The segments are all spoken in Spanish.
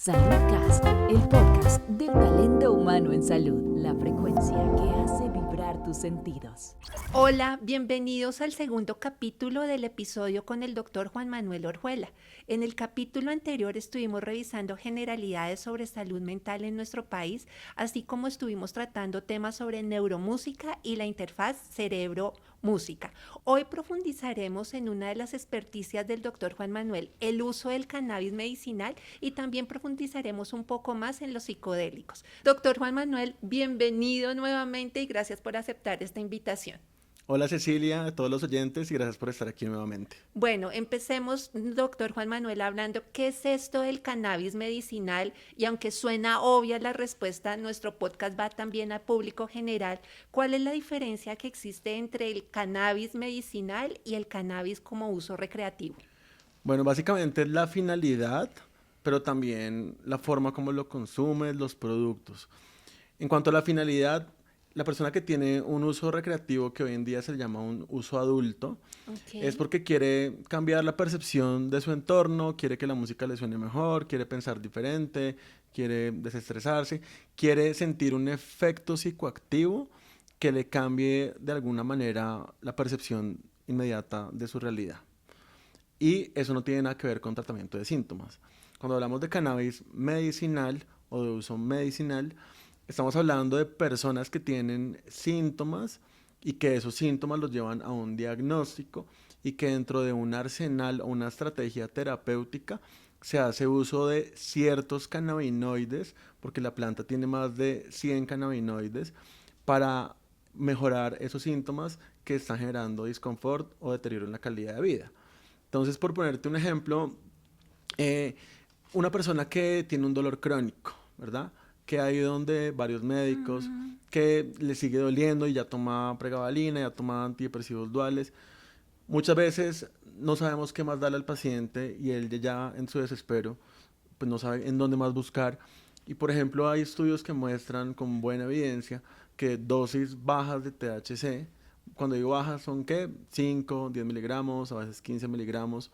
Saludcast, el podcast del talento humano en salud, la frecuencia que hace vibrar tus sentidos. Hola, bienvenidos al segundo capítulo del episodio con el doctor Juan Manuel Orjuela. En el capítulo anterior estuvimos revisando generalidades sobre salud mental en nuestro país, así como estuvimos tratando temas sobre neuromúsica y la interfaz cerebro-música. Hoy profundizaremos en una de las experticias del doctor Juan Manuel, el uso del cannabis medicinal, y también profundizaremos un poco más en los psicodélicos. Doctor Juan Manuel, bienvenido nuevamente y gracias por aceptar esta invitación. Hola Cecilia, a todos los oyentes y gracias por estar aquí nuevamente. Bueno, empecemos, doctor Juan Manuel, hablando qué es esto del cannabis medicinal, y aunque suena obvia la respuesta, nuestro podcast va también al público general. ¿Cuál es la diferencia que existe entre el cannabis medicinal y el cannabis como uso recreativo? Bueno, básicamente es la finalidad, pero también la forma como lo consumes, los productos. En cuanto a la finalidad, la persona que tiene un uso recreativo, que hoy en día se le llama un uso adulto, es porque quiere cambiar la percepción de su entorno, quiere que la música le suene mejor, quiere pensar diferente, quiere desestresarse, quiere sentir un efecto psicoactivo que le cambie de alguna manera la percepción inmediata de su realidad. Y eso no tiene nada que ver con tratamiento de síntomas. Cuando hablamos de cannabis medicinal o de uso medicinal, estamos hablando de personas que tienen síntomas y que esos síntomas los llevan a un diagnóstico y que dentro de un arsenal o una estrategia terapéutica se hace uso de ciertos cannabinoides, porque la planta tiene más de 100 cannabinoides, para mejorar esos síntomas que están generando disconfort o deterioro en la calidad de vida. Entonces, por ponerte un ejemplo, una persona que tiene un dolor crónico, ¿verdad?, que ha ido donde varios médicos, que le sigue doliendo y ya toma pregabalina, ya toma antidepresivos duales. Muchas veces no sabemos qué más darle al paciente y él ya en su desespero pues no sabe en dónde más buscar. Y por ejemplo hay estudios que muestran con buena evidencia que dosis bajas de THC, cuando digo bajas son ¿qué? 5, 10 miligramos, a veces 15 miligramos,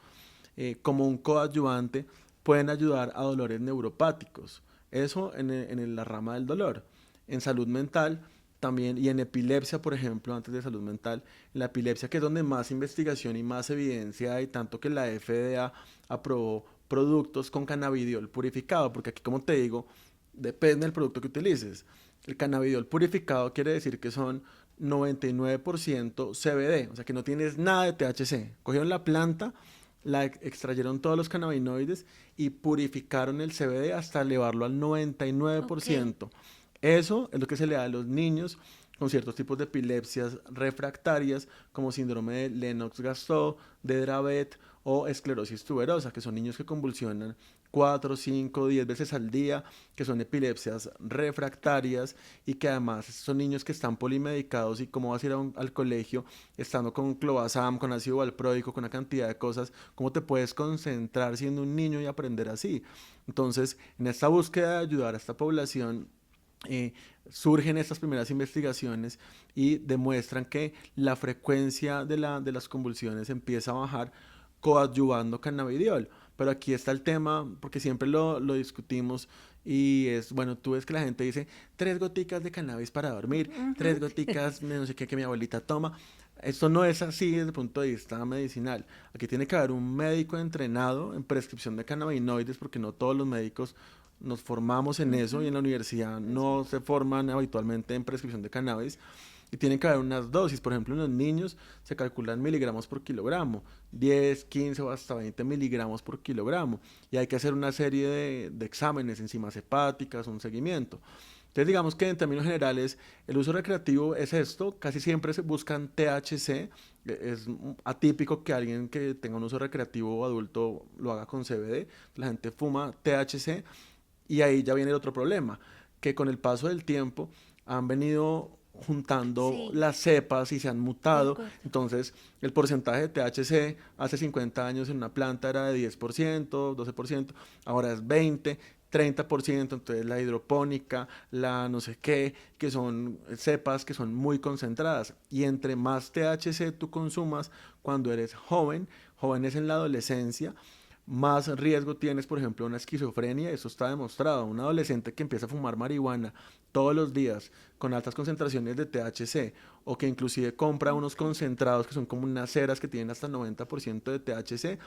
como un coadyuvante, pueden ayudar a dolores neuropáticos. Eso en la rama del dolor. En salud mental también, y en epilepsia, por ejemplo, antes de salud mental, en la epilepsia, que es donde más investigación y más evidencia hay, tanto que la FDA aprobó productos con cannabidiol purificado, porque aquí, como te digo, depende del producto que utilices. El cannabidiol purificado quiere decir que son 99% CBD, o sea que no tienes nada de THC. Cogieron la planta, la extrayeron todos los cannabinoides y purificaron el CBD hasta elevarlo al 99%. Okay. Eso es lo que se le da a los niños con ciertos tipos de epilepsias refractarias, como síndrome de Lennox-Gastaut, de Dravet o esclerosis tuberosa, que son niños que convulsionan 4, 5, 10 veces al día, que son epilepsias refractarias y que además son niños que están polimedicados. Y cómo vas a ir al colegio estando con clobazam, con ácido valproico, con una cantidad de cosas, cómo te puedes concentrar siendo un niño y aprender así. Entonces, en esta búsqueda de ayudar a esta población, surgen estas primeras investigaciones y demuestran que la frecuencia de las convulsiones empieza a bajar coadyuvando cannabidiol. Pero aquí está el tema, porque siempre lo discutimos, y es, bueno, tú ves que la gente dice 3 goticas de cannabis para dormir, 3 goticas de no sé qué que mi abuelita toma. Esto no es así desde el punto de vista medicinal. Aquí tiene que haber un médico entrenado en prescripción de cannabinoides, porque no todos los médicos nos formamos en eso, y en la universidad no se forman habitualmente en prescripción de cannabis. Y tienen que haber unas dosis. Por ejemplo, en los niños se calculan miligramos por kilogramo, 10, 15 o hasta 20 miligramos por kilogramo. Y hay que hacer una serie de exámenes, enzimas hepáticas, un seguimiento. Entonces, digamos que en términos generales, el uso recreativo es esto. Casi siempre se buscan THC. Es atípico que alguien que tenga un uso recreativo o adulto lo haga con CBD. La gente fuma THC. Y ahí ya viene el otro problema, que con el paso del tiempo han venido juntando las cepas y se han mutado. Entonces el porcentaje de THC hace 50 años en una planta era de 10%, 12%, ahora es 20%, 30%. Entonces la hidropónica, la no sé qué, que son cepas que son muy concentradas, y entre más THC tú consumas cuando eres joven, jóvenes en la adolescencia, más riesgo tienes, por ejemplo, una esquizofrenia. Eso está demostrado. Un adolescente que empieza a fumar marihuana todos los días con altas concentraciones de THC, o que inclusive compra unos concentrados que son como unas ceras que tienen hasta el 90% de THC,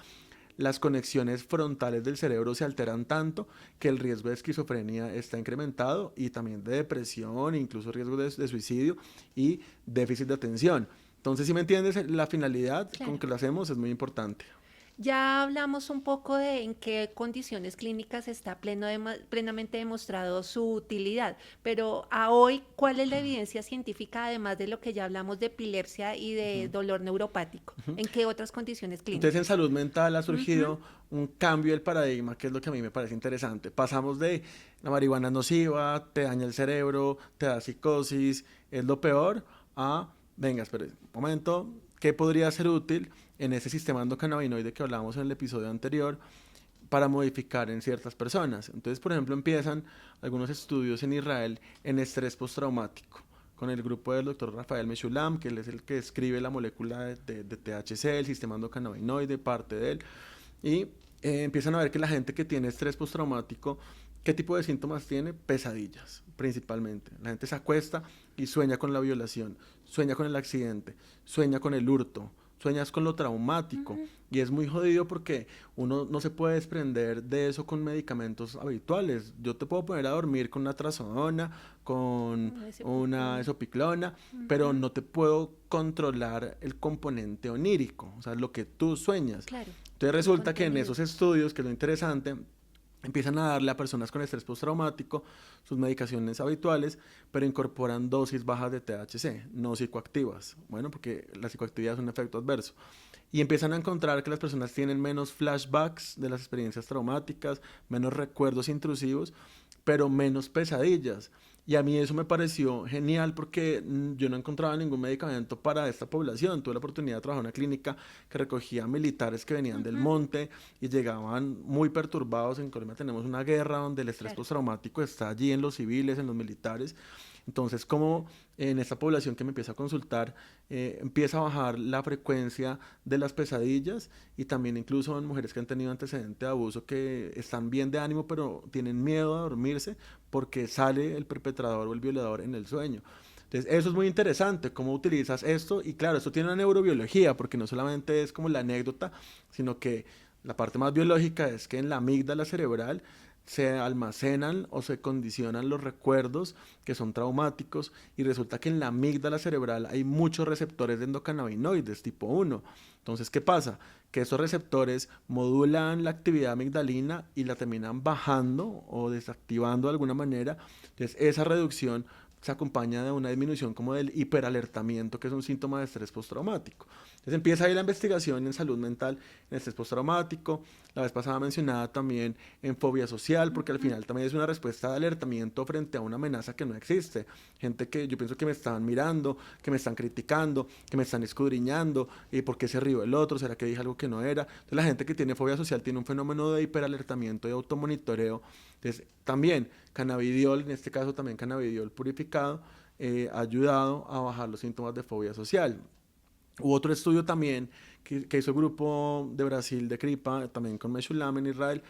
las conexiones frontales del cerebro se alteran tanto que el riesgo de esquizofrenia está incrementado, y también de depresión, incluso riesgo de suicidio y déficit de atención. Entonces, si me entiendes, la finalidad con que lo hacemos es muy importante. Ya hablamos un poco de en qué condiciones clínicas está plenamente demostrado su utilidad, pero a hoy, ¿cuál es la evidencia científica, además de lo que ya hablamos de epilepsia y de dolor neuropático? ¿En qué otras condiciones clínicas? Entonces, en salud mental ha surgido un cambio del paradigma, que es lo que a mí me parece interesante. Pasamos de la marihuana es nociva, te daña el cerebro, te da psicosis, es lo peor, a, venga, espere un momento, ¿qué podría ser útil en ese sistema endocannabinoide que hablábamos en el episodio anterior para modificar en ciertas personas? Entonces, por ejemplo, empiezan algunos estudios en Israel en estrés postraumático, con el grupo del doctor Rafael Meshulam, que él es el que escribe la molécula de THC, el sistema endocannabinoide, parte de él, y empiezan a ver que la gente que tiene estrés postraumático, ¿qué tipo de síntomas tiene? Pesadillas, principalmente. La gente se acuesta y sueña con la violación, sueña con el accidente, sueña con el hurto, sueñas con lo traumático, y es muy jodido porque uno no se puede desprender de eso con medicamentos habituales. Yo te puedo poner a dormir con una trazodona, con una esopiclona, pero no te puedo controlar el componente onírico, o sea, lo que tú sueñas. Claro. Entonces resulta que en esos estudios, que es lo interesante, empiezan a darle a personas con estrés postraumático sus medicaciones habituales, pero incorporan dosis bajas de THC, no psicoactivas. Bueno, porque la psicoactividad es un efecto adverso. Y empiezan a encontrar que las personas tienen menos flashbacks de las experiencias traumáticas, menos recuerdos intrusivos, pero menos pesadillas. Y a mí eso me pareció genial porque yo no encontraba ningún medicamento para esta población. Tuve la oportunidad de trabajar en una clínica que recogía militares que venían del monte y llegaban muy perturbados. En Colombia tenemos una guerra donde el estrés postraumático está allí en los civiles, en los militares. Entonces, como en esta población que me empieza a consultar, empieza a bajar la frecuencia de las pesadillas, y también incluso en mujeres que han tenido antecedente de abuso, que están bien de ánimo pero tienen miedo a dormirse porque sale el perpetrador o el violador en el sueño. Entonces, eso es muy interesante, cómo utilizas esto, y claro, esto tiene una neurobiología, porque no solamente es como la anécdota, sino que la parte más biológica es que en la amígdala cerebral se almacenan o se condicionan los recuerdos que son traumáticos, y resulta que en la amígdala cerebral hay muchos receptores de endocannabinoides tipo 1. Entonces, ¿qué pasa? Que esos receptores modulan la actividad amigdalina y la terminan bajando o desactivando de alguna manera. Entonces, esa reducción se acompaña de una disminución como del hiperalertamiento, que es un síntoma de estrés postraumático. Entonces empieza ahí la investigación en salud mental, en estrés postraumático, la vez pasada mencionada también en fobia social, porque al final también es una respuesta de alertamiento frente a una amenaza que no existe. Gente que yo pienso que me están mirando, que me están criticando, que me están escudriñando, y por qué se rió el otro, será que dije algo que no era. Entonces la gente que tiene fobia social tiene un fenómeno de hiperalertamiento y automonitoreo. Entonces también cannabidiol, en este caso también cannabidiol purificado, ha ayudado a bajar los síntomas de fobia social. Hubo otro estudio también que hizo el grupo de Brasil de CRIPA, también con Meshulam en Israel,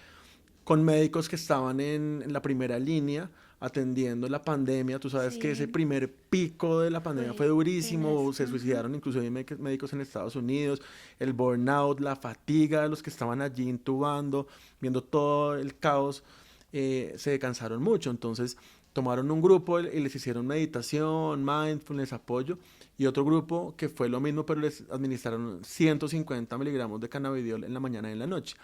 con médicos que estaban en la primera línea atendiendo la pandemia. Tú sabes que ese primer pico de la pandemia fue durísimo, se suicidaron incluso médicos en Estados Unidos, el burnout, la fatiga de los que estaban allí intubando, viendo todo el caos, se cansaron mucho. Entonces tomaron un grupo y les hicieron meditación, mindfulness, apoyo, y otro grupo que fue lo mismo, pero les administraron 150 miligramos de cannabidiol en la mañana y en la noche.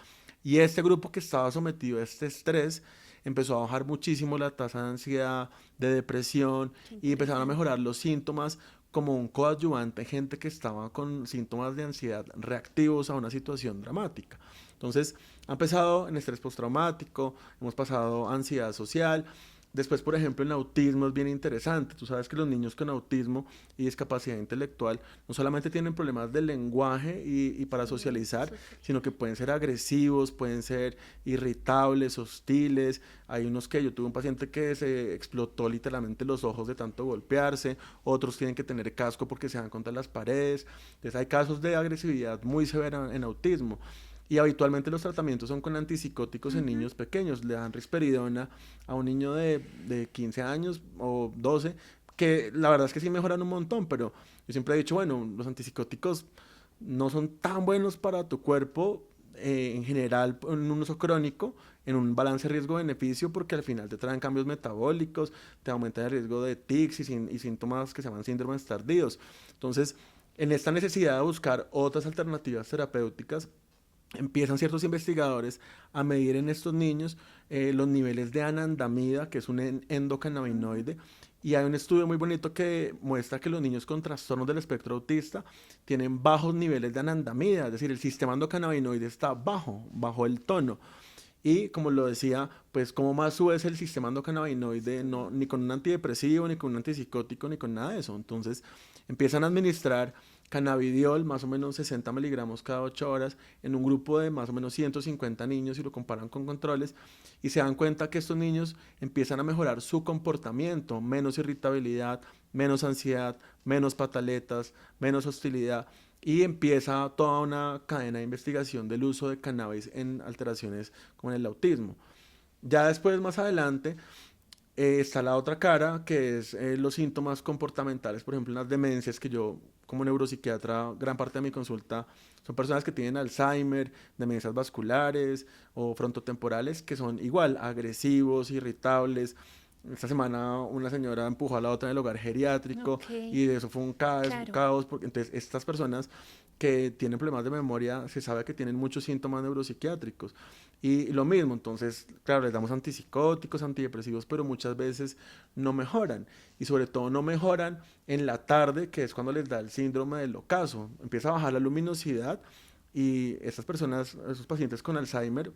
Y este grupo que estaba sometido a este estrés empezó a bajar muchísimo la tasa de ansiedad, de depresión, y empezaron a mejorar los síntomas como un coadyuvante, gente que estaba con síntomas de ansiedad reactivos a una situación dramática. Entonces, ha empezado en estrés postraumático, hemos pasado a ansiedad social. Después, por ejemplo, en autismo es bien interesante. Tú sabes que los niños con autismo y discapacidad intelectual no solamente tienen problemas de lenguaje y para socializar, sino que pueden ser agresivos, pueden ser irritables, hostiles. Hay unos que yo tuve un paciente que se explotó literalmente los ojos de tanto golpearse, otros tienen que tener casco porque se dan contra las paredes. Entonces hay casos de agresividad muy severa en autismo. y habitualmente los tratamientos son con antipsicóticos en niños pequeños. Le dan risperidona a un niño de 15 años o 12, que la verdad es que sí mejoran un montón, pero yo siempre he dicho, bueno, los antipsicóticos no son tan buenos para tu cuerpo en general en un uso crónico, en un balance riesgo-beneficio, porque al final te traen cambios metabólicos, te aumenta el riesgo de tics y síntomas que se llaman síndromes tardíos. Entonces, en esta necesidad de buscar otras alternativas terapéuticas, empiezan ciertos investigadores a medir en estos niños los niveles de anandamida, que es un endocannabinoide, y hay un estudio muy bonito que muestra que los niños con trastornos del espectro autista tienen bajos niveles de anandamida, es decir, el sistema endocannabinoide está bajo el tono. Y como lo decía, pues como más subes el sistema endocannabinoide, no, ni con un antidepresivo, ni con un antipsicótico, ni con nada de eso. Entonces empiezan a administrar cannabidiol, más o menos 60 miligramos cada 8 horas, en un grupo de más o menos 150 niños y lo comparan con controles, y se dan cuenta que estos niños empiezan a mejorar su comportamiento, menos irritabilidad, menos ansiedad, menos pataletas, menos hostilidad, y empieza toda una cadena de investigación del uso de cannabis en alteraciones como en el autismo. Ya después, más adelante, está la otra cara, que es los síntomas comportamentales, por ejemplo, en las demencias, que yo como neuropsiquiatra, gran parte de mi consulta son personas que tienen Alzheimer, demencias vasculares o frontotemporales, que son igual agresivos, irritables. Esta semana una señora empujó a la otra en el hogar geriátrico y de eso fue un caos, porque entonces estas personas que tienen problemas de memoria se sabe que tienen muchos síntomas neuropsiquiátricos y lo mismo, entonces claro, les damos antipsicóticos, antidepresivos, pero muchas veces no mejoran y sobre todo no mejoran en la tarde, que es cuando les da el síndrome del ocaso, empieza a bajar la luminosidad y estas personas, esos pacientes con Alzheimer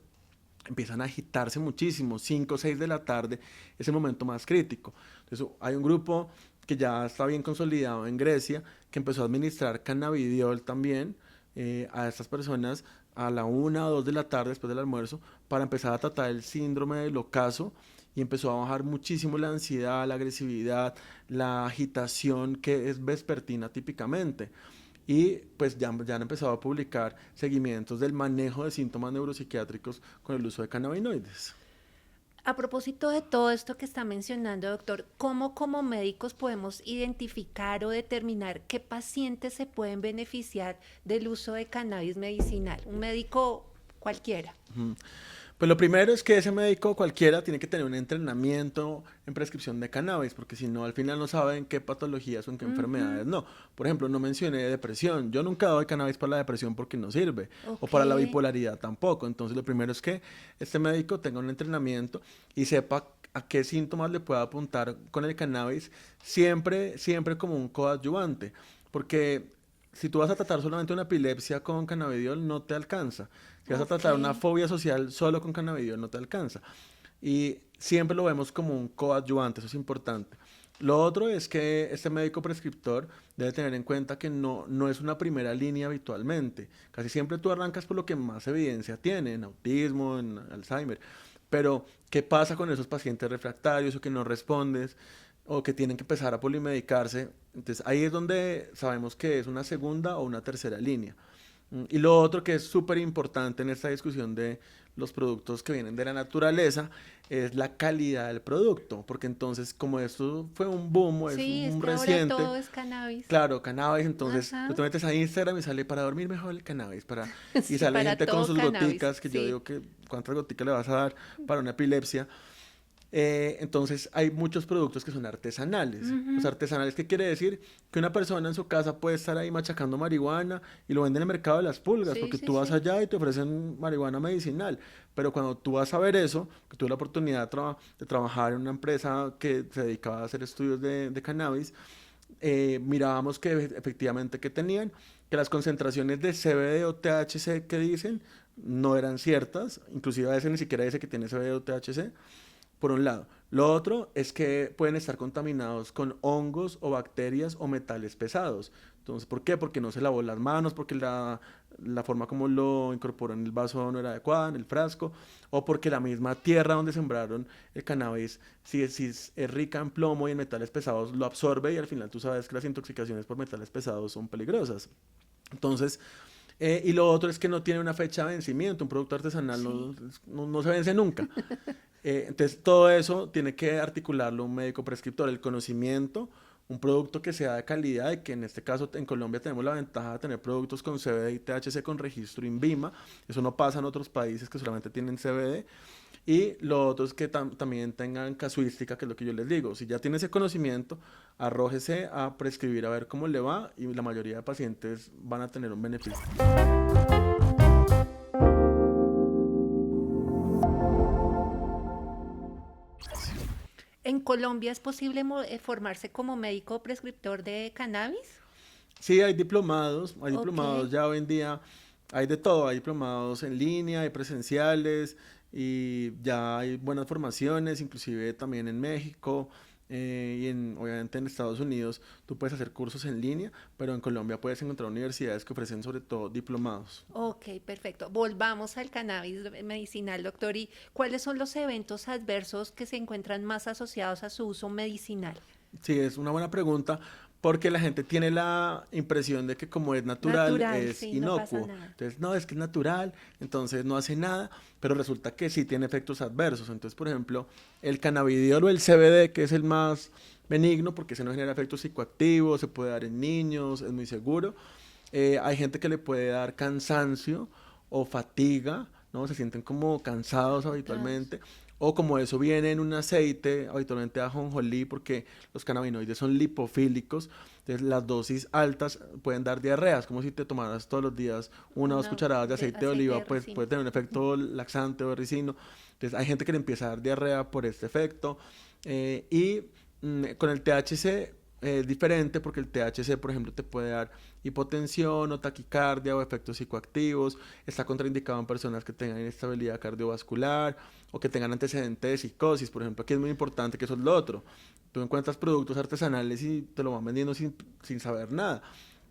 empiezan a agitarse muchísimo, 5 o 6 de la tarde es el momento más crítico. Entonces hay un grupo que ya está bien consolidado en Grecia, que empezó a administrar cannabidiol también a estas personas a la 1 o 2 de la tarde después del almuerzo para empezar a tratar el síndrome del ocaso y empezó a bajar muchísimo la ansiedad, la agresividad, la agitación que es vespertina típicamente. Y pues ya han empezado a publicar seguimientos del manejo de síntomas neuropsiquiátricos con el uso de cannabinoides. A propósito de todo esto que está mencionando, doctor, ¿cómo como médicos podemos identificar o determinar qué pacientes se pueden beneficiar del uso de cannabis medicinal? Un médico cualquiera. Pues lo primero es que ese médico cualquiera tiene que tener un entrenamiento en prescripción de cannabis, porque si no, al final no saben qué patologías o en qué enfermedades no. Por ejemplo, no mencioné depresión. Yo nunca doy cannabis para la depresión porque no sirve, o para la bipolaridad tampoco. Entonces, lo primero es que este médico tenga un entrenamiento y sepa a qué síntomas le pueda apuntar con el cannabis, siempre como un coadyuvante, porque si tú vas a tratar solamente una epilepsia con cannabidiol, no te alcanza. Si vas a tratar una fobia social solo con cannabidiol, no te alcanza. Y siempre lo vemos como un coadyuvante, eso es importante. Lo otro es que este médico prescriptor debe tener en cuenta que no es una primera línea habitualmente. Casi siempre tú arrancas por lo que más evidencia tiene, en autismo, en Alzheimer. Pero, ¿qué pasa con esos pacientes refractarios o que no respondes o que tienen que empezar a polimedicarse? Entonces, ahí es donde sabemos que es una segunda o una tercera línea. Y lo otro que es súper importante en esta discusión de los productos que vienen de la naturaleza es la calidad del producto, porque entonces como esto fue un boom, es un reciente. Ahora todo es cannabis. Claro, cannabis, entonces tú te metes a Instagram y sale para dormir mejor el cannabis, y sale gente con sus goticas, que yo digo que ¿cuántas goticas le vas a dar para una epilepsia? Entonces hay muchos productos que son artesanales. Los artesanales, ¿qué quiere decir? Que una persona en su casa puede estar ahí machacando marihuana y lo vende en el mercado de las pulgas, porque tú vas allá y te ofrecen marihuana medicinal, pero cuando tú vas a ver eso, que tuve la oportunidad de trabajar en una empresa que se dedicaba a hacer estudios de cannabis, mirábamos que efectivamente que tenían, que las concentraciones de CBD o THC que dicen no eran ciertas, inclusive a veces ni siquiera dice que tiene CBD o THC, por un lado. Lo otro es que pueden estar contaminados con hongos o bacterias o metales pesados. Entonces, ¿por qué? Porque no se lavó las manos, porque la forma como lo incorporó en el vaso no era adecuada, en el frasco, o porque la misma tierra donde sembraron el cannabis, si es rica en plomo y en metales pesados, lo absorbe y al final tú sabes que las intoxicaciones por metales pesados son peligrosas. Entonces, Y lo otro es que no tiene una fecha de vencimiento. Un producto artesanal no se vence nunca. Entonces, todo eso tiene que articularlo un médico prescriptor. El conocimiento, un producto que sea de calidad, y que en este caso en Colombia tenemos la ventaja de tener productos con CBD y THC con registro INVIMA. Eso no pasa en otros países que solamente tienen CBD. Y lo otro es que también tengan casuística, que es lo que yo les digo. Si ya tiene ese conocimiento, arrójese a prescribir a ver cómo le va, y la mayoría de pacientes van a tener un beneficio. ¿En Colombia es posible formarse como médico prescriptor de cannabis? Sí, hay diplomados Ok. ya hoy en día, hay de todo, hay diplomados en línea, hay presenciales, y ya hay buenas formaciones, inclusive también en México, obviamente en Estados Unidos tú puedes hacer cursos en línea, pero en Colombia puedes encontrar universidades que ofrecen sobre todo diplomados. Ok, perfecto. Volvamos al cannabis medicinal, doctor. ¿Y cuáles son los eventos adversos que se encuentran más asociados a su uso medicinal? Sí, es una buena pregunta, porque la gente tiene la impresión de que como es natural, Natural, es sí, no pasa inocuo. nada. Entonces, no, es que es natural, entonces no hace nada, pero resulta que sí tiene efectos adversos. Entonces, por ejemplo, el cannabidiol o el CBD, que es el más benigno porque se no genera efectos psicoactivos, se puede dar en niños, es muy seguro. Hay gente que le puede dar cansancio o fatiga, ¿no? Se sienten como cansados Agotados. habitualmente. O como eso viene en un aceite, habitualmente ajonjolí, porque los cannabinoides son lipofílicos, entonces las dosis altas pueden dar diarreas, como si te tomaras todos los días una o dos Una cucharadas de de aceite de aceite de oliva, pues ricino. puede tener un efecto laxante o de ricino. Entonces hay gente que le empieza a dar diarrea por este efecto. Con el THC es diferente, porque el THC, por ejemplo, te puede dar hipotensión o taquicardia o efectos psicoactivos. Está contraindicado en personas que tengan inestabilidad cardiovascular o que tengan antecedentes de psicosis. Por ejemplo, aquí es muy importante, que eso es lo otro. Tú encuentras productos artesanales y te lo van vendiendo sin saber nada.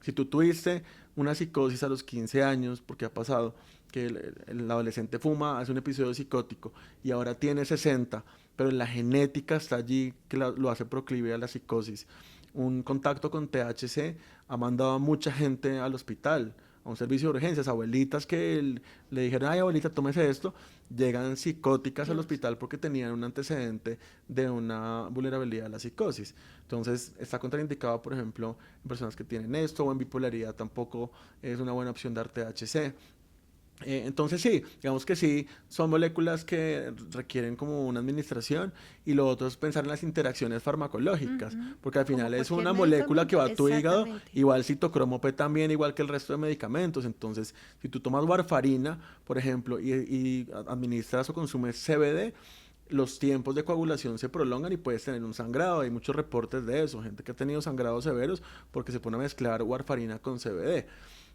Si tú tuviste una psicosis a los 15 años, porque ha pasado que el adolescente fuma, hace un episodio psicótico y ahora tiene 60, pero la genética está allí que lo hace proclive a la psicosis. Un contacto con THC ha mandado a mucha gente al hospital, a un servicio de urgencias, abuelitas que le dijeron, ay abuelita, tómese esto, llegan psicóticas al Dios. hospital porque tenían un antecedente de una vulnerabilidad a la psicosis. Entonces está contraindicado, por ejemplo, en personas que tienen esto, o en bipolaridad tampoco es una buena opción dar THC. Entonces sí, digamos que sí, son moléculas que requieren como una administración, y lo otro es pensar en las interacciones farmacológicas, Ujú. porque al Como final es cualquier una molécula que medicamento. va a tu hígado, Exactamente. igual citocromo P también, igual que el resto de medicamentos. Entonces, si tú tomas warfarina, por ejemplo, y administras o consumes CBD, los tiempos de coagulación se prolongan y puedes tener un sangrado. Hay muchos reportes de eso, gente que ha tenido sangrados severos porque se pone a mezclar warfarina con CBD.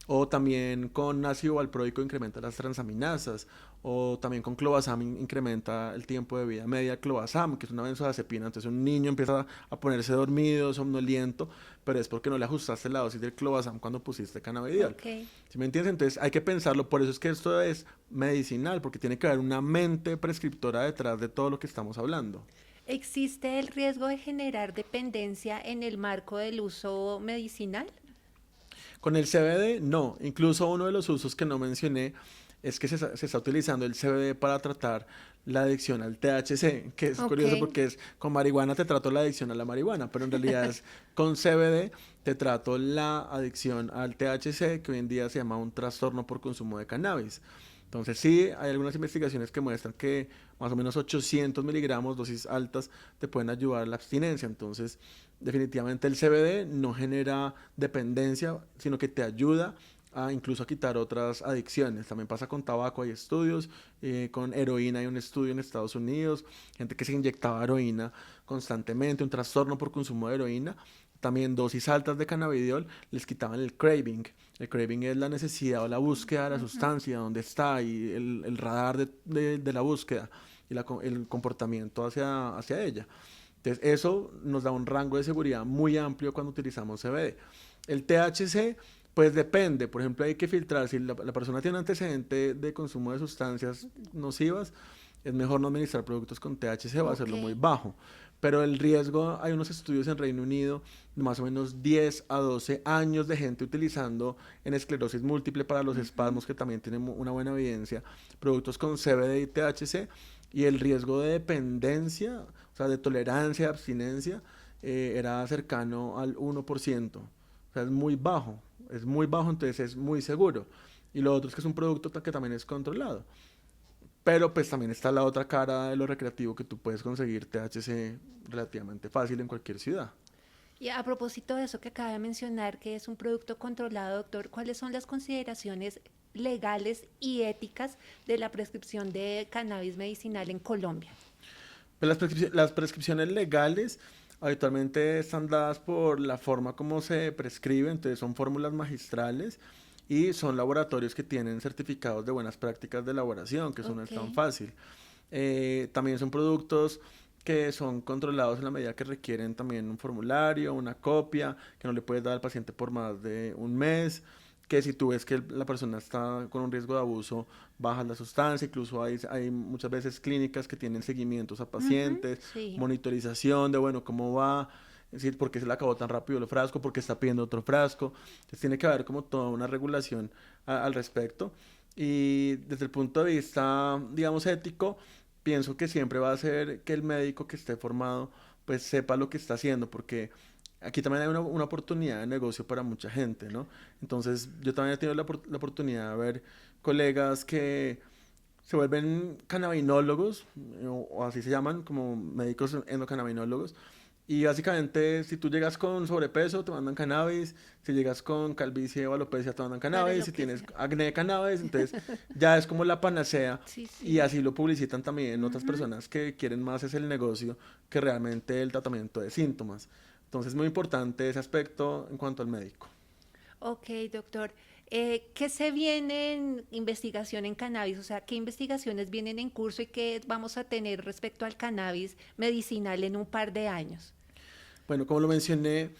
O también con ácido valproico incrementa las transaminasas. O también con clobazam incrementa el tiempo de vida media. Clobazam, que es una benzodiazepina. Entonces un niño empieza a ponerse dormido, somnoliento, pero es porque no le ajustaste la dosis del clobazam cuando pusiste cannabidiol. Ok. ¿Sí me entiendes? Entonces hay que pensarlo. Por eso es que esto es medicinal, porque tiene que haber una mente prescriptora detrás de todo lo que estamos hablando. ¿Existe el riesgo de generar dependencia en el marco del uso medicinal? Con el CBD, no. Incluso uno de los usos que no mencioné es que se está utilizando el CBD para tratar la adicción al THC, que es Ok. curioso porque es con marihuana te trato la adicción a la marihuana, pero en realidad es con CBD te trato la adicción al THC, que hoy en día se llama un trastorno por consumo de cannabis. Entonces sí, hay algunas investigaciones que muestran que más o menos 800 miligramos, dosis altas, te pueden ayudar a la abstinencia. Entonces, definitivamente el CBD no genera dependencia, sino que te ayuda a incluso a quitar otras adicciones. También pasa con tabaco, hay estudios, con heroína hay un estudio en Estados Unidos, gente que se inyectaba heroína constantemente, un trastorno por consumo de heroína. También dosis altas de cannabidiol les quitaban el craving. El craving es la necesidad o la búsqueda de la Ujú. sustancia, dónde está, y el radar de la búsqueda y el comportamiento hacia ella. Entonces, eso nos da un rango de seguridad muy amplio cuando utilizamos CBD. El THC, pues depende. Por ejemplo, hay que filtrar. Si la persona tiene un antecedente de consumo de sustancias nocivas, es mejor no administrar productos con THC o hacerlo muy Ok. bajo. Pero el riesgo, hay unos estudios en Reino Unido de más o menos 10 a 12 años de gente utilizando en esclerosis múltiple para los Ujú. espasmos, que también tienen una buena evidencia, productos con CBD y THC, y el riesgo de dependencia, o sea, de tolerancia, abstinencia, era cercano al 1%. O sea, es muy bajo, entonces es muy seguro. Y lo otro es que es un producto que también es controlado. Pero pues también está la otra cara de lo recreativo, que tú puedes conseguir THC relativamente fácil en cualquier ciudad. Y a propósito de eso que acaba de mencionar, que es un producto controlado, doctor, ¿cuáles son las consideraciones legales y éticas de la prescripción de cannabis medicinal en Colombia? Pues las prescripciones legales habitualmente están dadas por la forma como se prescribe, entonces son fórmulas magistrales y son laboratorios que tienen certificados de buenas prácticas de elaboración, que eso no es Ok. tan fácil. También son productos que son controlados en la medida que requieren también un formulario, una copia, que no le puedes dar al paciente por más de un mes, que si tú ves que la persona está con un riesgo de abuso, bajas la sustancia. Incluso hay muchas veces clínicas que tienen seguimientos a Ujú, pacientes, sí. monitorización de, bueno, cómo va, es decir, por qué se le acabó tan rápido el frasco, por qué está pidiendo otro frasco. Entonces tiene que haber como toda una regulación al respecto. Y desde el punto de vista, digamos, ético, pienso que siempre va a ser que el médico que esté formado pues sepa lo que está haciendo, porque aquí también hay una oportunidad de negocio para mucha gente, ¿no? Entonces yo también he tenido la oportunidad de ver colegas que se vuelven cannabinólogos, o así se llaman, como médicos endocannabinólogos. Y básicamente, si tú llegas con sobrepeso, te mandan cannabis. Si llegas con calvicie o alopecia, te mandan Para cannabis. lo Si que tienes sea. acné, cannabis. Entonces, ya es como la panacea. Sí, Y sí. así lo publicitan también otras Ujú. personas que quieren más es el negocio que realmente el tratamiento de síntomas. Entonces, es muy importante ese aspecto en cuanto al médico. Ok, doctor. ¿Qué se viene en investigación en cannabis? O sea, ¿qué investigaciones vienen en curso y qué vamos a tener respecto al cannabis medicinal en un par de años? Bueno, como lo mencioné,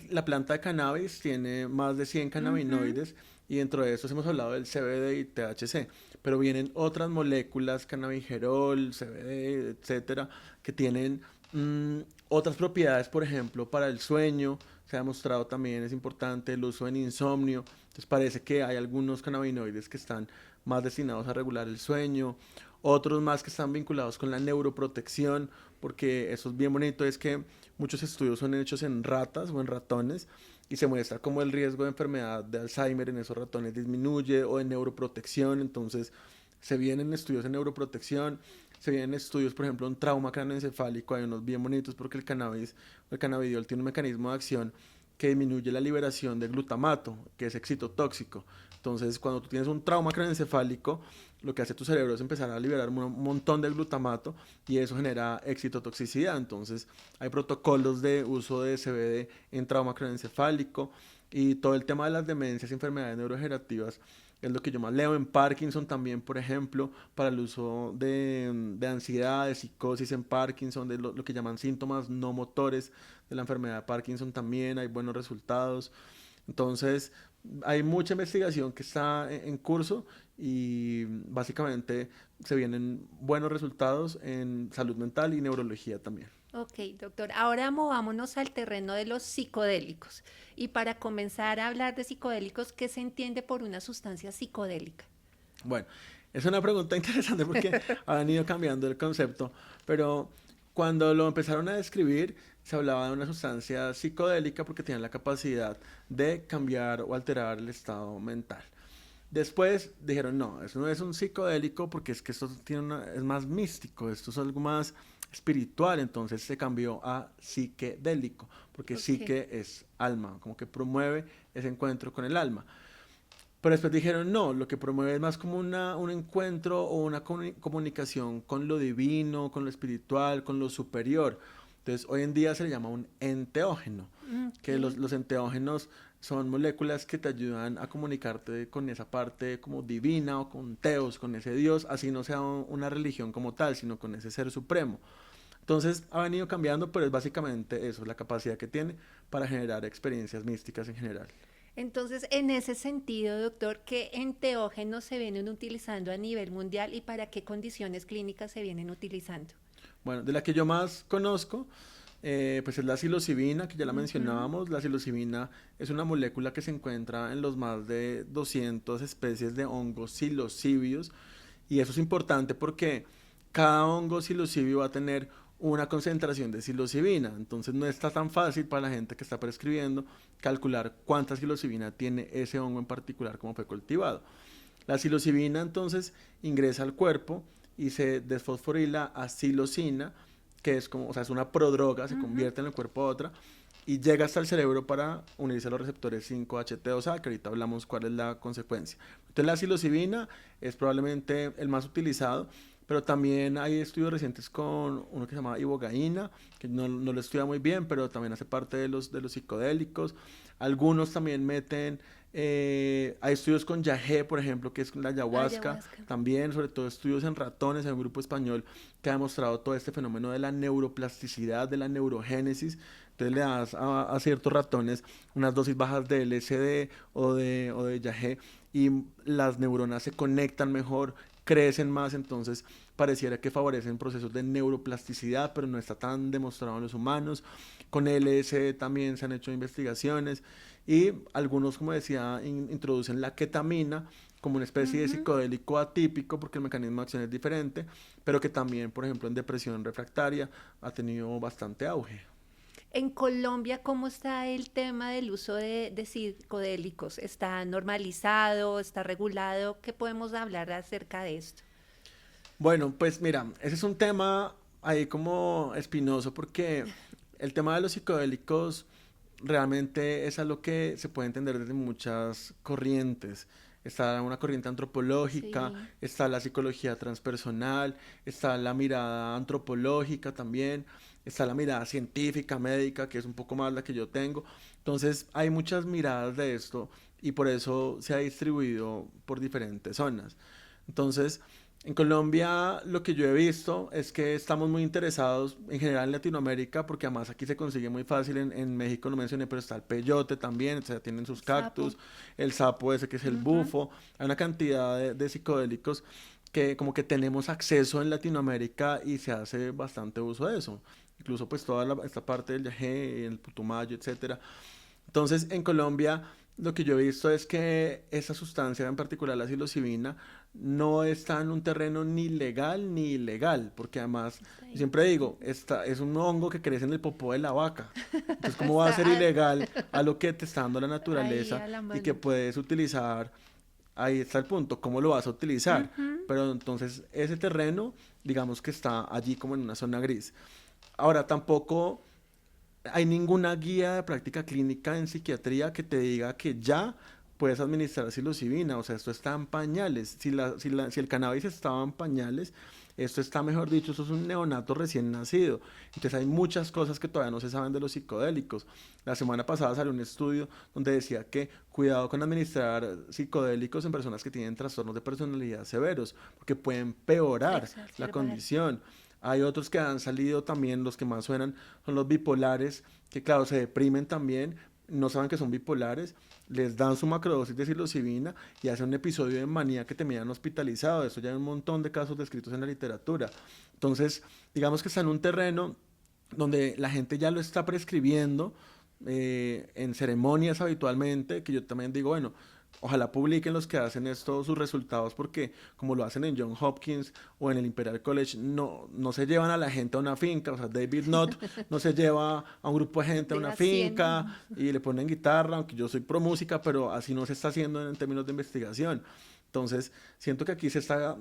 la planta de cannabis tiene más de 100 Ujú. cannabinoides, y dentro de estos hemos hablado del CBD y THC, pero vienen otras moléculas, cannabigerol, CBD, etcétera, que tienen mm, otras propiedades. Por ejemplo, para el sueño se ha demostrado también, es importante el uso en insomnio. Entonces parece que hay algunos cannabinoides que están más destinados a regular el sueño, otros más que están vinculados con la neuroprotección, porque eso es bien bonito, es que muchos estudios son hechos en ratas o en ratones, y se muestra cómo el riesgo de enfermedad de Alzheimer en esos ratones disminuye, o de neuroprotección. Entonces se vienen estudios en neuroprotección, se vienen estudios, por ejemplo, en trauma craneoencefálico. Hay unos bien bonitos porque el cannabidiol tiene un mecanismo de acción que disminuye la liberación de glutamato, que es excitotóxico. Entonces, cuando tú tienes un trauma craneoencefálico, lo que hace tu cerebro es empezar a liberar un montón de glutamato, y eso genera excitotoxicidad. Entonces, hay protocolos de uso de CBD en trauma craneoencefálico, y todo el tema de las demencias y enfermedades neurodegenerativas es lo que yo más leo. En Parkinson también, por ejemplo, para el uso de ansiedad, de psicosis en Parkinson, de lo que llaman síntomas no motores de la enfermedad de Parkinson, también hay buenos resultados. Entonces, hay mucha investigación que está en curso, y básicamente se vienen buenos resultados en salud mental y neurología también. Ok, doctor. Ahora movámonos al terreno de los psicodélicos. Y para comenzar a hablar de psicodélicos, ¿qué se entiende por una sustancia psicodélica? Bueno, es una pregunta interesante porque han ido cambiando el concepto, pero cuando lo empezaron a describir, se hablaba de una sustancia psicodélica porque tiene la capacidad de cambiar o alterar el estado mental. Después dijeron, no, eso no es un psicodélico porque es que esto es más místico, esto es algo más espiritual. Entonces se cambió a psiquedélico, porque Ok. psique es alma, como que promueve ese encuentro con el alma. Pero después dijeron, no, lo que promueve es más como un encuentro o una comunicación con lo divino, con lo espiritual, con lo superior. Entonces, hoy en día se le llama un enteógeno, que Ok. los enteógenos son moléculas que te ayudan a comunicarte con esa parte como divina, o con Teos, con ese Dios, así no sea una religión como tal, sino con ese ser supremo. Entonces, ha venido cambiando, pero es básicamente eso, la capacidad que tiene para generar experiencias místicas en general. Entonces, en ese sentido, doctor, ¿qué enteógenos se vienen utilizando a nivel mundial y para qué condiciones clínicas se vienen utilizando? Bueno, de la que yo más conozco, pues es la psilocibina, que ya la Ujú. mencionábamos. La psilocibina es una molécula que se encuentra en los más de 200 especies de hongos psilocibios. Y eso es importante porque cada hongo psilocibio va a tener una concentración de psilocibina. Entonces no está tan fácil para la gente que está prescribiendo calcular cuánta psilocibina tiene ese hongo en particular como fue cultivado. La psilocibina entonces ingresa al cuerpo y se desfosforila a psilocina, que es como, o sea, es una prodroga, se Ujú. convierte en el cuerpo a otra y llega hasta el cerebro para unirse a los receptores 5-HT2A, que ahorita hablamos cuál es la consecuencia. Entonces la psilocibina es probablemente el más utilizado, pero también hay estudios recientes con uno que se llama ibogaína, que no lo estudia muy bien, pero también hace parte de los psicodélicos. Algunos también meten, hay estudios con yagé, por ejemplo, que es la ayahuasca, Ayahuasca. también, sobre todo estudios en ratones, hay un grupo español que ha demostrado todo este fenómeno de la neuroplasticidad, de la neurogénesis. Entonces le das a ciertos ratones unas dosis bajas de LSD o de yagé y las neuronas se conectan mejor, crecen más, entonces pareciera que favorecen procesos de neuroplasticidad, pero no está tan demostrado en los humanos. Con LSD también se han hecho investigaciones y algunos, como decía, introducen la ketamina como una especie de Ujú. psicodélico atípico porque el mecanismo de acción es diferente, pero que también, por ejemplo, en depresión refractaria ha tenido bastante auge. En Colombia, ¿cómo está el tema del uso de psicodélicos? ¿Está normalizado? ¿Está regulado? ¿Qué podemos hablar acerca de esto? Bueno, pues mira, ese es un tema ahí como espinoso porque el tema de los psicodélicos realmente es algo que se puede entender desde muchas corrientes. Está una corriente antropológica, Sí. está la psicología transpersonal, está la mirada antropológica también, está la mirada científica, médica, que es un poco más la que yo tengo. Entonces hay muchas miradas de esto y por eso se ha distribuido por diferentes zonas. Entonces, en Colombia lo que yo he visto es que estamos muy interesados en general en Latinoamérica porque además aquí se consigue muy fácil, en México lo mencioné, pero está el peyote también, o sea, tienen sus Sapo. cactus, el sapo ese que es el Ujú. bufo, hay una cantidad de psicodélicos que como que tenemos acceso en Latinoamérica y se hace bastante uso de eso. Incluso pues toda esta parte del yagé, el putumayo, etcétera. Entonces, en Colombia, lo que yo he visto es que esa sustancia, en particular la psilocibina, no está en un terreno ni legal ni ilegal, porque además, Está yo ahí. siempre digo, Ujú. es un hongo que crece en el popó de la vaca. Entonces, ¿cómo va a ser Está ilegal a lo que te está dando la ahí naturaleza a la y que mano. puedes utilizar? Ahí está el punto, ¿cómo lo vas a utilizar? Ujú. Pero entonces, ese terreno, digamos que está allí como en una zona gris. Ahora, tampoco hay ninguna guía de práctica clínica en psiquiatría que te diga que ya puedes administrar psilocibina, o sea, esto está en pañales. Si el cannabis estaba en pañales, esto está, mejor dicho, eso es un neonato recién nacido. Entonces hay muchas cosas que todavía no se saben de los psicodélicos. La semana pasada salió un estudio donde decía que cuidado con administrar psicodélicos en personas que tienen trastornos de personalidad severos, porque pueden empeorar la Exacerbar. condición. Hay otros que han salido también, los que más suenan son los bipolares, que claro, se deprimen también, no saben que son bipolares, les dan su macrodosis de psilocibina y hacen un episodio de manía que terminan hospitalizado. Eso ya hay un montón de casos descritos en la literatura. Entonces, digamos que está en un terreno donde la gente ya lo está prescribiendo en ceremonias habitualmente, que yo también digo, bueno, ojalá publiquen los que hacen esto sus resultados porque como lo hacen en John Hopkins o en el Imperial College, no se llevan a la gente a una finca, o sea, David Nutt no se lleva a un grupo de gente a De una a 100. finca y le ponen guitarra, aunque yo soy pro música, pero así no se está haciendo en términos de investigación. Entonces, siento que aquí se está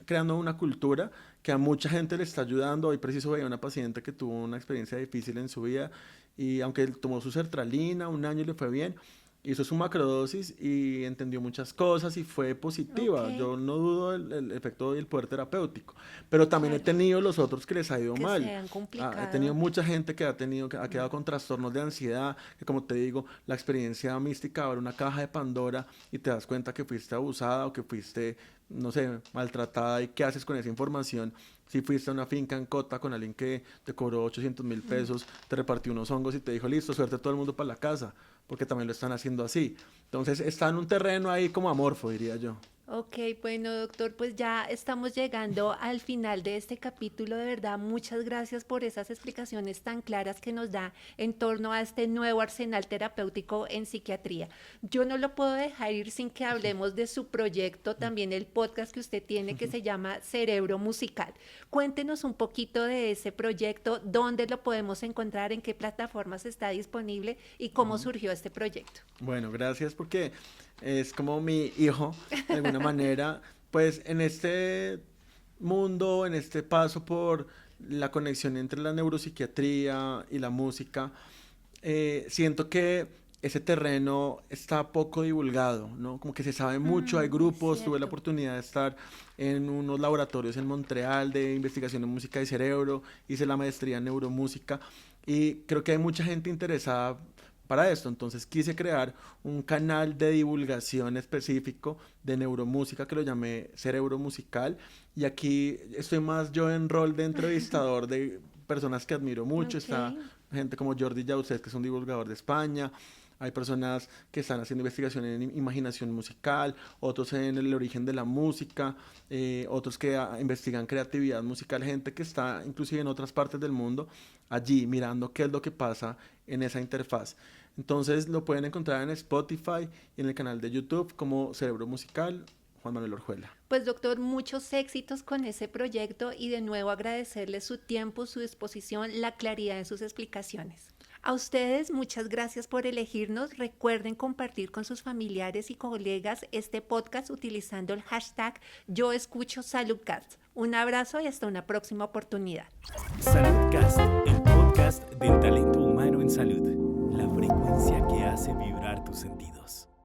creando una cultura que a mucha gente le está ayudando. Hoy preciso veía una paciente que tuvo una experiencia difícil en su vida y aunque él tomó su sertralina un año y le fue bien, hizo su macrodosis y entendió muchas cosas y fue Ok, positiva. Yo no dudo el efecto y el poder terapéutico, pero también he claro. tenido los otros que les ha ido Que mal. sean He tenido complicado. mucha gente que ha quedado Mm. con trastornos de ansiedad, que como te digo, la experiencia mística abre una caja de Pandora y te das cuenta que fuiste abusada o que fuiste no sé, maltratada, y qué haces con esa información. Si fuiste a una finca en Cota con alguien que te cobró 800.000 pesos, te repartió unos hongos y te dijo, listo, suerte a todo el mundo para la casa, porque también lo están haciendo así. Entonces está en un terreno ahí como amorfo, diría yo. Ok, bueno, doctor, pues ya estamos llegando al final de este capítulo. De verdad, muchas gracias por esas explicaciones tan claras que nos da en torno a este nuevo arsenal terapéutico en psiquiatría. Yo no lo puedo dejar ir sin que hablemos de su proyecto, también el podcast que usted tiene que se llama Cerebro Musical. Cuéntenos un poquito de ese proyecto, dónde lo podemos encontrar, en qué plataformas está disponible y cómo surgió este proyecto. Bueno, gracias porque es como mi hijo, de alguna manera, pues en este mundo, en este paso por la conexión entre la neuropsiquiatría y la música, siento que ese terreno está poco divulgado, ¿no? Como que se sabe mucho, hay grupos, tuve la oportunidad de estar en unos laboratorios en Montreal de investigación en música y cerebro, hice la maestría en neuromúsica y creo que hay mucha gente interesada para esto, entonces quise crear un canal de divulgación específico de neuromúsica que lo llamé Cerebro Musical, y aquí estoy más yo en rol de entrevistador de personas que admiro mucho. Está gente como Jordi Jausset, que es un divulgador de España, hay personas que están haciendo investigación en imaginación musical, otros en el origen de la música, otros que investigan creatividad musical, gente que está inclusive en otras partes del mundo allí mirando qué es lo que pasa en esa interfaz. Entonces lo pueden encontrar en Spotify y en el canal de YouTube como Cerebro Musical, Juan Manuel Orjuela. Pues doctor, muchos éxitos con ese proyecto y de nuevo agradecerle su tiempo, su disposición, la claridad en sus explicaciones. A ustedes, muchas gracias por elegirnos. Recuerden compartir con sus familiares y colegas este podcast utilizando el hashtag Yo Escucho Saludcast. Un abrazo y hasta una próxima oportunidad. Saludcast, el podcast del talento humano en salud. La frecuencia que hace vibrar tus sentidos.